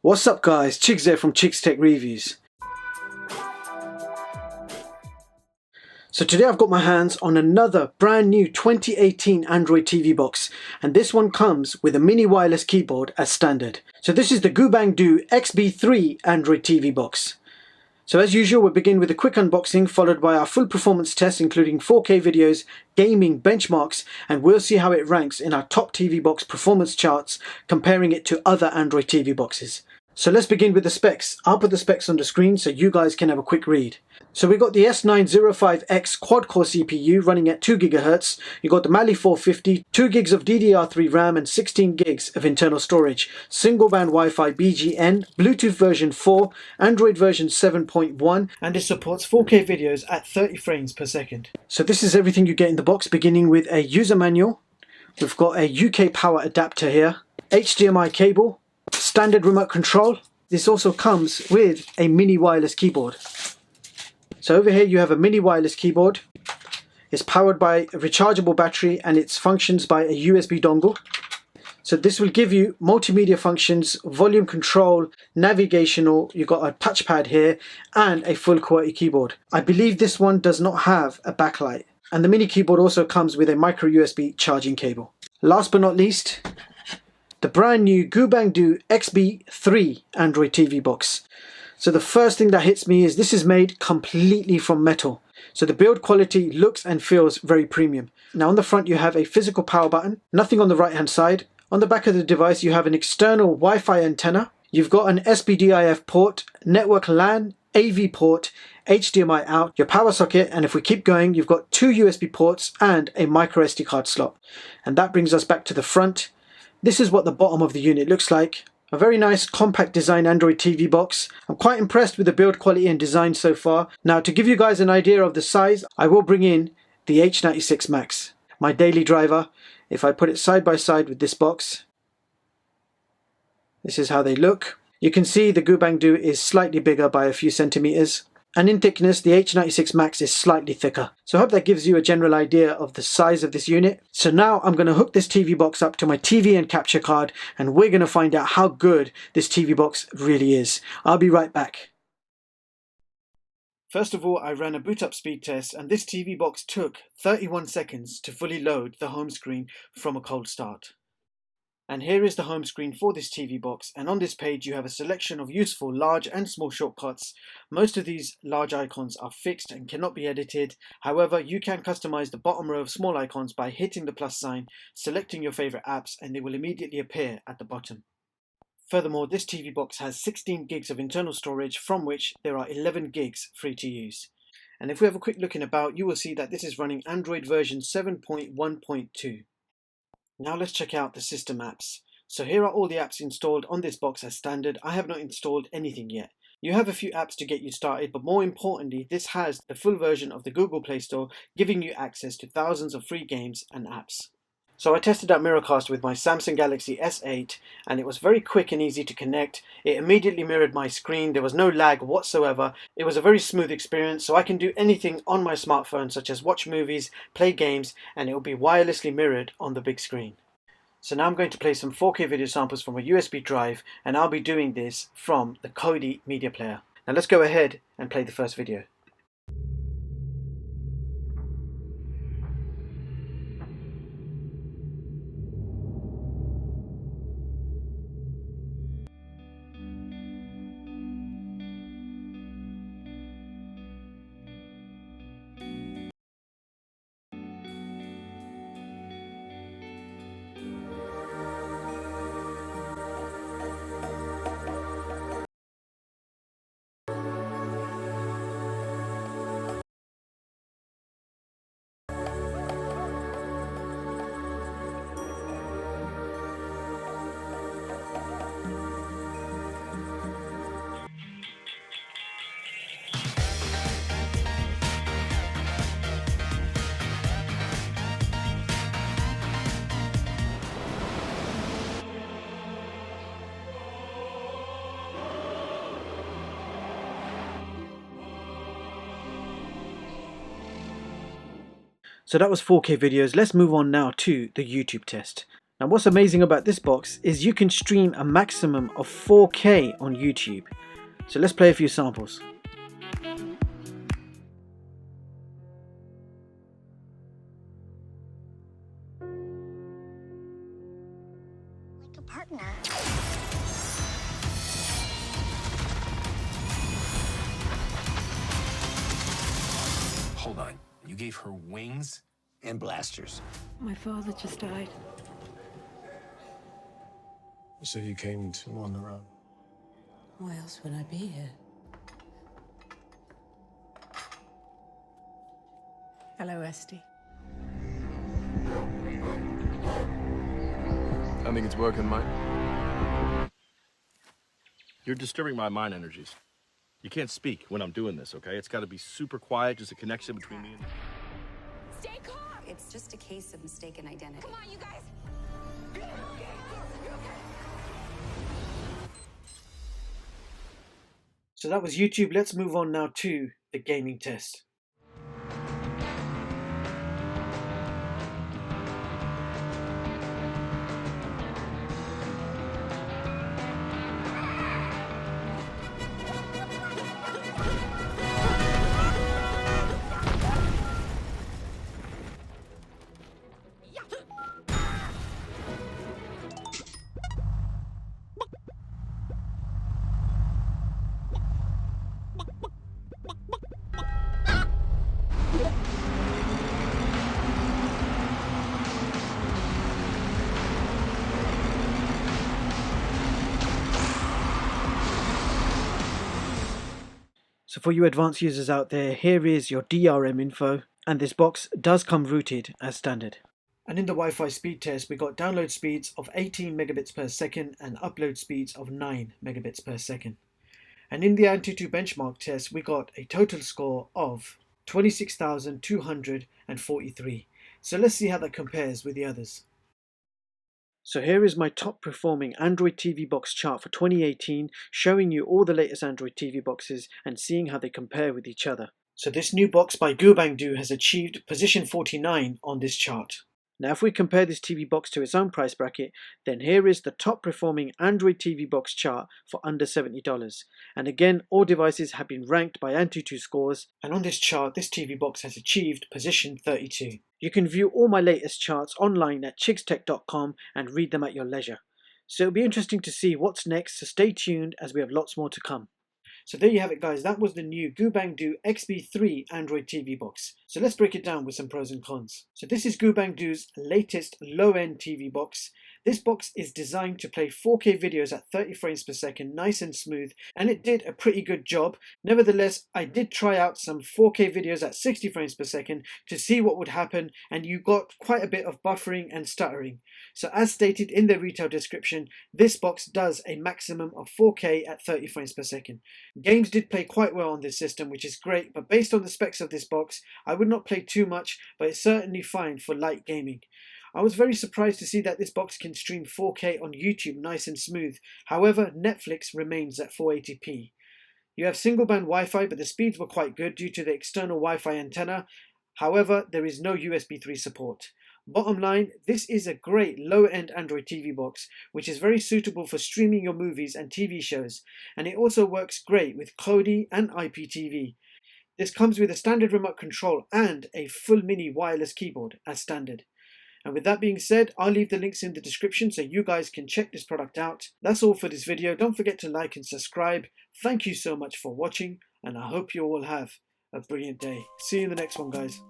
What's up guys, Chigs here from Chigs Tech Reviews. So today I've got my hands on another brand new 2018 Android TV box, and this one comes with a mini wireless keyboard as standard. So this is the GooBangDoo XB3 Android TV box. So as usual, we'll begin with a quick unboxing followed by our full performance test including 4K videos, gaming benchmarks, and we'll see how it ranks in our top TV box performance charts comparing it to other Android TV boxes. So let's begin with the specs. I'll put the specs on the screen so you guys can have a quick read. So we've got the S905X Quad-core CPU running at 2 GHz. You've got the Mali 450, 2 gigs of DDR3 RAM and 16 gigs of internal storage. Single band Wi-Fi BGN, Bluetooth version 4, Android version 7.1, and it supports 4K videos at 30 frames per second. So this is everything you get in the box, beginning with a user manual. We've got a UK power adapter here, HDMI cable, standard remote control. This also comes with a mini wireless keyboard. So over here you have a mini wireless keyboard. It's powered by a rechargeable battery and it functions by a USB dongle. So this will give you multimedia functions, volume control, navigational, you've got a touchpad here and a full QWERTY keyboard. I believe this one does not have a backlight. And the mini keyboard also comes with a micro USB charging cable. Last but not least, the brand new GooBangDoo XB3 Android TV box. So the first thing that hits me is this is made completely from metal. So the build quality looks and feels very premium. Now on the front you have a physical power button, nothing on the right hand side. On the back of the device you have an external Wi-Fi antenna. You've got an SPDIF port, network LAN, AV port, HDMI out, your power socket, and if we keep going you've got two USB ports and a micro SD card slot. And that brings us back to the front. This is what the bottom of the unit looks like. A very nice compact design Android TV box. I'm quite impressed with the build quality and design so far. Now to give you guys an idea of the size, I will bring in the H96 Max, my daily driver. If I put it side by side with this box, this is how they look. You can see the GooBangDoo is slightly bigger by a few centimeters. And in thickness, the H96 Max is slightly thicker. So I hope that gives you a general idea of the size of this unit. So now I'm going to hook this TV box up to my TV and capture card, and we're going to find out how good this TV box really is. I'll be right back. First of all, I ran a boot up speed test, and this TV box took 31 seconds to fully load the home screen from a cold start. And here is the home screen for this TV box, and on this page you have a selection of useful large and small shortcuts. Most of these large icons are fixed and cannot be edited. However, you can customize the bottom row of small icons by hitting the plus sign, selecting your favorite apps, and they will immediately appear at the bottom. Furthermore, this TV box has 16 gigs of internal storage, from which there are 11 gigs free to use. And if we have a quick look in about, you will see that this is running Android version 7.1.2. Now let's check out the system apps. So here are all the apps installed on this box as standard. I have not installed anything yet. You have a few apps to get you started, but more importantly, this has the full version of the Google Play Store, giving you access to thousands of free games and apps. So I tested out Miracast with my Samsung Galaxy S8 and it was very quick and easy to connect. It immediately mirrored my screen, there was no lag whatsoever. It was a very smooth experience, so I can do anything on my smartphone such as watch movies, play games, and it will be wirelessly mirrored on the big screen. So now I'm going to play some 4K video samples from a USB drive, and I'll be doing this from the Kodi media player. Now let's go ahead and play the first video. So that was 4K videos. Let's move on now to the YouTube test. Now what's amazing about this box is you can stream a maximum of 4K on YouTube. So let's play a few samples. Like a partner. Hold on. You gave her wings and blasters. My father just died. So you came to on the run. Why else would I be here? Hello, Esty. I think it's working, mate. You're disturbing my mind energies. You can't speak when I'm doing this, okay? It's got to be super quiet, just a connection between me and... Stay calm! It's just a case of mistaken identity. Come on, you guys! So that was YouTube. Let's move on now to the gaming test. So for you advanced users out there, here is your DRM info, and this box does come rooted as standard. And in the Wi-Fi speed test, we got download speeds of 18 megabits per second and upload speeds of 9 megabits per second. And in the Antutu benchmark test, we got a total score of 26,243. So let's see how that compares with the others. So here is my top performing Android TV box chart for 2018, showing you all the latest Android TV boxes and seeing how they compare with each other. So this new box by GooBangDoo has achieved position 49 on this chart. Now if we compare this TV box to its own price bracket, then here is the top performing Android TV box chart for under $70. And again, all devices have been ranked by Antutu scores, and on this chart this TV box has achieved position 32. You can view all my latest charts online at chigstech.com and read them at your leisure. So it'll be interesting to see what's next, so stay tuned as we have lots more to come. So there you have it guys, that was the new GooBangDoo XB3 Android TV box. So let's break it down with some pros and cons. So this is GooBangDoo's latest low-end TV box. This box is designed to play 4K videos at 30 frames per second, nice and smooth, and it did a pretty good job. Nevertheless, I did try out some 4K videos at 60 frames per second to see what would happen, and you got quite a bit of buffering and stuttering. So as stated in the retail description, this box does a maximum of 4K at 30 frames per second. Games did play quite well on this system, which is great, but based on the specs of this box, I would not play too much, but it's certainly fine for light gaming. I was very surprised to see that this box can stream 4K on YouTube nice and smooth. However, Netflix remains at 480p. You have single band Wi-Fi, but the speeds were quite good due to the external Wi-Fi antenna. However, there is no USB 3 support. Bottom line, this is a great low-end Android TV box, which is very suitable for streaming your movies and TV shows, and it also works great with CODI and IPTV. This comes with a standard remote control and a full mini wireless keyboard as standard. And with that being said, I'll leave the links in the description so you guys can check this product out. That's all for this video. Don't forget to like and subscribe. Thank you so much for watching, and I hope you all have a brilliant day. See you in the next one, guys.